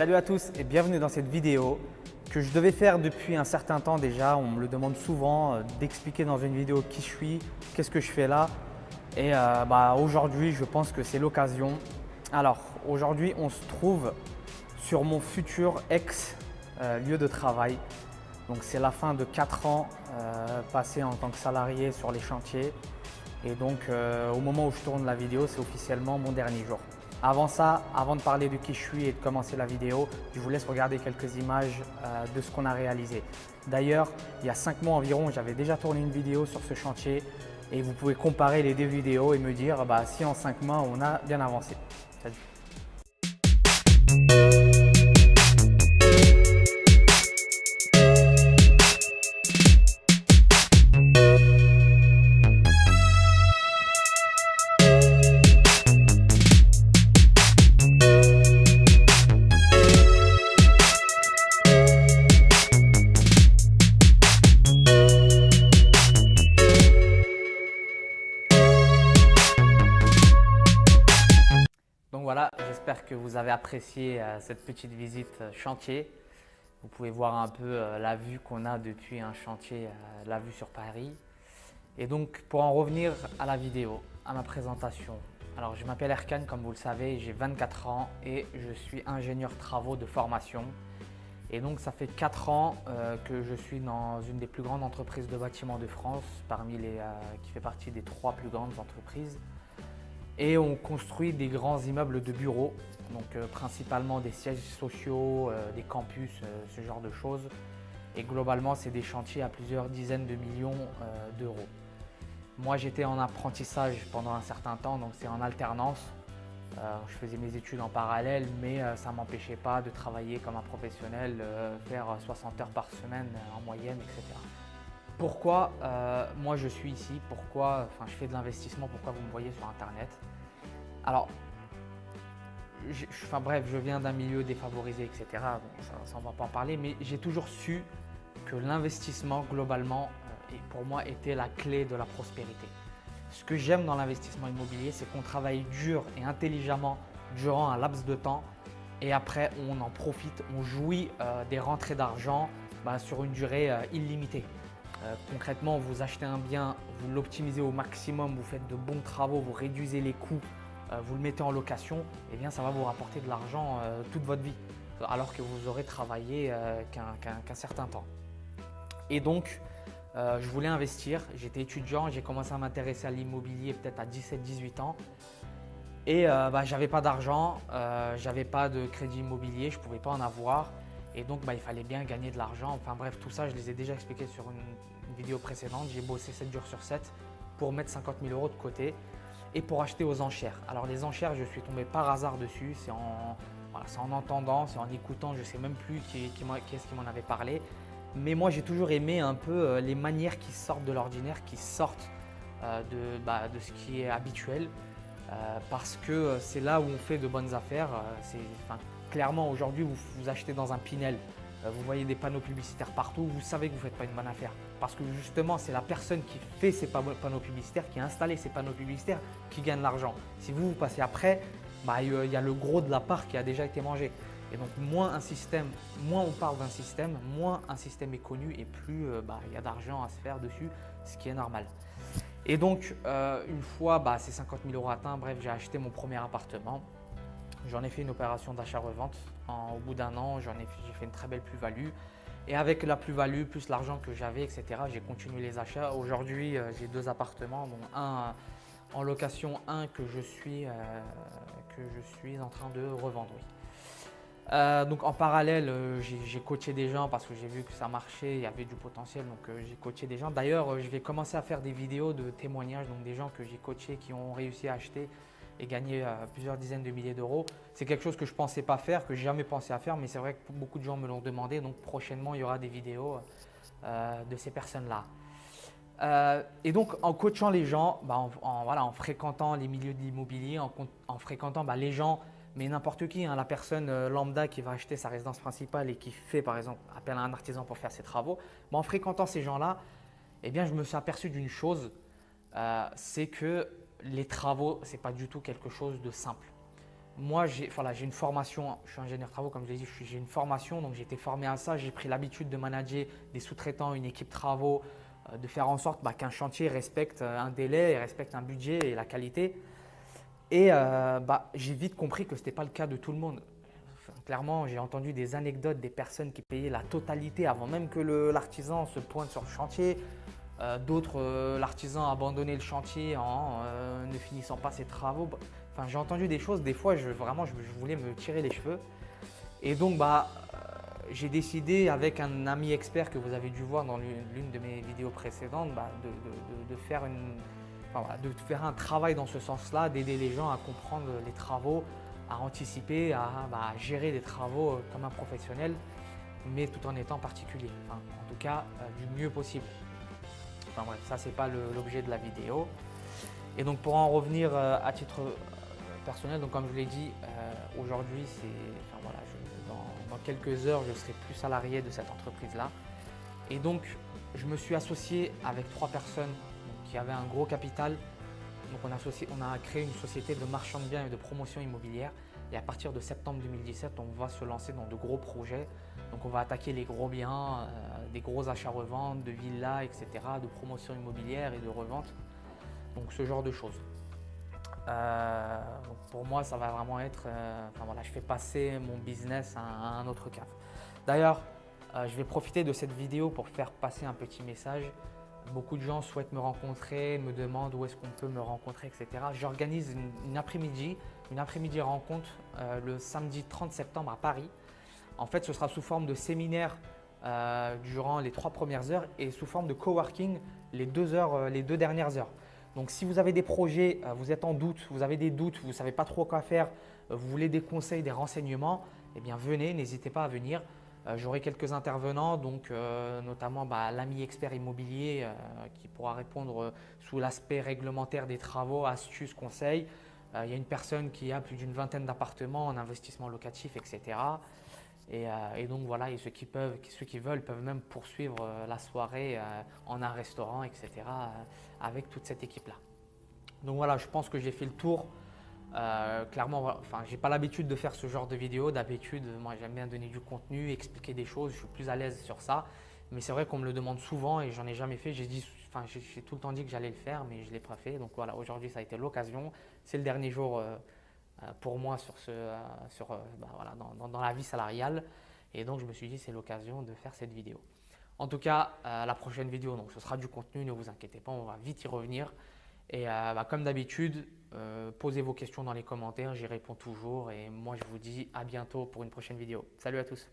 Salut à tous et bienvenue dans cette vidéo que je devais faire depuis un certain temps déjà. On me le demande souvent d'expliquer dans une vidéo qui je suis, qu'est-ce que je fais là. Et aujourd'hui, je pense que c'est l'occasion. Alors aujourd'hui, on se trouve sur mon futur lieu de travail. Donc c'est la fin de 4 ans passés en tant que salarié sur les chantiers. Et donc au moment où je tourne la vidéo, c'est officiellement mon dernier jour. Avant ça, avant de parler de qui je suis et de commencer la vidéo, je vous laisse regarder quelques images de ce qu'on a réalisé. D'ailleurs, il y a 5 mois environ, j'avais déjà tourné une vidéo sur ce chantier et vous pouvez comparer les deux vidéos et me dire si en 5 mois on a bien avancé. Salut. Donc voilà, j'espère que vous avez apprécié cette petite visite chantier. Vous pouvez voir un peu la vue qu'on a depuis un chantier, la vue sur Paris. Et donc pour en revenir à la vidéo, à ma présentation. Alors je m'appelle Erkan, comme vous le savez, j'ai 24 ans et je suis ingénieur travaux de formation. Et donc ça fait 4 ans que je suis dans une des plus grandes entreprises de bâtiment de France, qui fait partie des 3 plus grandes entreprises. Et on construit des grands immeubles de bureaux, donc principalement des sièges sociaux, des campus, ce genre de choses. Et globalement, c'est des chantiers à plusieurs dizaines de millions d'euros. Moi, j'étais en apprentissage pendant un certain temps, donc c'est en alternance. Je faisais mes études en parallèle, mais ça ne m'empêchait pas de travailler comme un professionnel, faire 60 heures par semaine en moyenne, etc. Pourquoi moi je suis ici, pourquoi je fais de l'investissement, pourquoi vous me voyez sur internet. Alors, je viens d'un milieu défavorisé, etc. Donc ça on ne va pas en parler, mais j'ai toujours su que l'investissement globalement, pour moi, était la clé de la prospérité. Ce que j'aime dans l'investissement immobilier, c'est qu'on travaille dur et intelligemment durant un laps de temps et après on en profite, on jouit des rentrées d'argent sur une durée illimitée. Concrètement, vous achetez un bien, vous l'optimisez au maximum, vous faites de bons travaux, vous réduisez les coûts, vous le mettez en location, et bien ça va vous rapporter de l'argent toute votre vie, alors que vous aurez travaillé qu'un certain temps. Et donc, je voulais investir, j'étais étudiant, j'ai commencé à m'intéresser à l'immobilier peut-être à 17-18 ans. Et j'avais pas d'argent, j'avais pas de crédit immobilier, je ne pouvais pas en avoir. Et donc, il fallait bien gagner de l'argent. Enfin bref, tout ça, je les ai déjà expliqués sur une vidéo précédente. J'ai bossé 7 jours sur 7 pour mettre 50 000 euros de côté et pour acheter aux enchères. Alors les enchères, je suis tombé par hasard dessus. C'est en entendant, c'est en écoutant, je ne sais même plus qui est-ce qui m'en avait parlé. Mais moi, j'ai toujours aimé un peu les manières qui sortent de l'ordinaire, qui sortent de ce qui est habituel. Parce que c'est là où on fait de bonnes affaires. Clairement, aujourd'hui, vous achetez dans un Pinel, vous voyez des panneaux publicitaires partout, vous savez que vous ne faites pas une bonne affaire. Parce que justement, c'est la personne qui fait ces panneaux publicitaires, qui a installé ces panneaux publicitaire, qui gagne l'argent. Si vous passez après, il y a le gros de la part qui a déjà été mangé. Et donc, moins on parle d'un système, moins un système est connu et plus il y a d'argent à se faire dessus, ce qui est normal. Et donc, une fois ces 50 000 euros atteints, bref, j'ai acheté mon premier appartement. J'en ai fait une opération d'achat-revente. Au bout d'un an, j'ai fait une très belle plus-value. Et avec la plus-value, plus l'argent que j'avais, etc., j'ai continué les achats. Aujourd'hui, j'ai 2 appartements, dont un en location, un que je suis en train de revendre. Oui. Donc en parallèle, j'ai coaché des gens parce que j'ai vu que ça marchait, il y avait du potentiel, donc j'ai coaché des gens. D'ailleurs, je vais commencer à faire des vidéos de témoignages, donc des gens que j'ai coachés qui ont réussi à acheter et gagner plusieurs dizaines de milliers d'euros. C'est quelque chose que je ne pensais pas faire, que je n'ai jamais pensé à faire, mais c'est vrai que beaucoup de gens me l'ont demandé. Donc prochainement, il y aura des vidéos de ces personnes-là. Et donc en coachant les gens, en fréquentant les milieux de l'immobilier, en fréquentant les gens, mais n'importe qui, la personne lambda qui va acheter sa résidence principale et qui fait par exemple appel à un artisan pour faire ses travaux, en fréquentant ces gens-là, je me suis aperçu d'une chose, c'est que les travaux, ce n'est pas du tout quelque chose de simple. Moi, j'ai une formation, je suis ingénieur travaux, comme je l'ai dit, j'ai une formation, donc j'ai été formé à ça. J'ai pris l'habitude de manager des sous-traitants, une équipe travaux, de faire en sorte qu'un chantier respecte un délai, et respecte un budget et la qualité. Et j'ai vite compris que ce n'était pas le cas de tout le monde. Enfin, clairement, j'ai entendu des anecdotes des personnes qui payaient la totalité avant même que l'artisan se pointe sur le chantier. D'autres, l'artisan a abandonné le chantier en ne finissant pas ses travaux. Enfin, j'ai entendu des choses, des fois, vraiment, je voulais me tirer les cheveux. Et donc, j'ai décidé avec un ami expert que vous avez dû voir dans l'une de mes vidéos précédentes, de faire un travail dans ce sens-là, d'aider les gens à comprendre les travaux, à anticiper, à gérer des travaux comme un professionnel, mais tout en étant particulier. Enfin, en tout cas, du mieux possible. Enfin bref, ça c'est pas l'objet de la vidéo. Et donc pour en revenir à titre personnel, donc comme je l'ai dit, aujourd'hui dans quelques heures je serai plus salarié de cette entreprise-là. Et donc je me suis associé avec 3 personnes qui avaient un gros capital. Donc on a créé une société de marchand de biens et de promotion immobilière. Et à partir de septembre 2017, on va se lancer dans de gros projets. Donc on va attaquer les gros biens, des gros achats-reventes, de villas, etc., de promotion immobilière et de revente. Donc ce genre de choses. Donc pour moi, ça va vraiment être, je fais passer mon business à un autre cap. D'ailleurs, je vais profiter de cette vidéo pour faire passer un petit message. Beaucoup de gens souhaitent me rencontrer, me demandent où est-ce qu'on peut me rencontrer, etc. J'organise une après-midi rencontre le samedi 30 septembre à Paris. En fait, ce sera sous forme de séminaire durant les 3 premières heures et sous forme de coworking les 2 dernières heures. Donc si vous avez des projets, vous êtes en doute, vous avez des doutes, vous ne savez pas trop quoi faire, vous voulez des conseils, des renseignements, eh bien venez, n'hésitez pas à venir. J'aurai quelques intervenants, donc notamment l'ami expert immobilier qui pourra répondre sous l'aspect réglementaire des travaux, astuces, conseils. Il y a une personne qui a plus d'une vingtaine d'appartements en investissement locatif, etc. Et donc voilà, et ceux qui veulent peuvent même poursuivre la soirée en un restaurant, etc. Avec toute cette équipe-là. Donc voilà, je pense que j'ai fait le tour. Clairement, j'ai pas l'habitude de faire ce genre de vidéo. D'habitude, moi j'aime bien donner du contenu, expliquer des choses, je suis plus à l'aise sur ça. Mais c'est vrai qu'on me le demande souvent et j'en ai jamais fait. J'ai tout le temps dit que j'allais le faire, mais je ne l'ai pas fait. Donc voilà, aujourd'hui ça a été l'occasion. C'est le dernier jour pour moi dans la vie salariale. Et donc je me suis dit c'est l'occasion de faire cette vidéo. En tout cas, la prochaine vidéo, donc, ce sera du contenu, ne vous inquiétez pas, on va vite y revenir. Et comme d'habitude, posez vos questions dans les commentaires, j'y réponds toujours. Et moi, je vous dis à bientôt pour une prochaine vidéo. Salut à tous!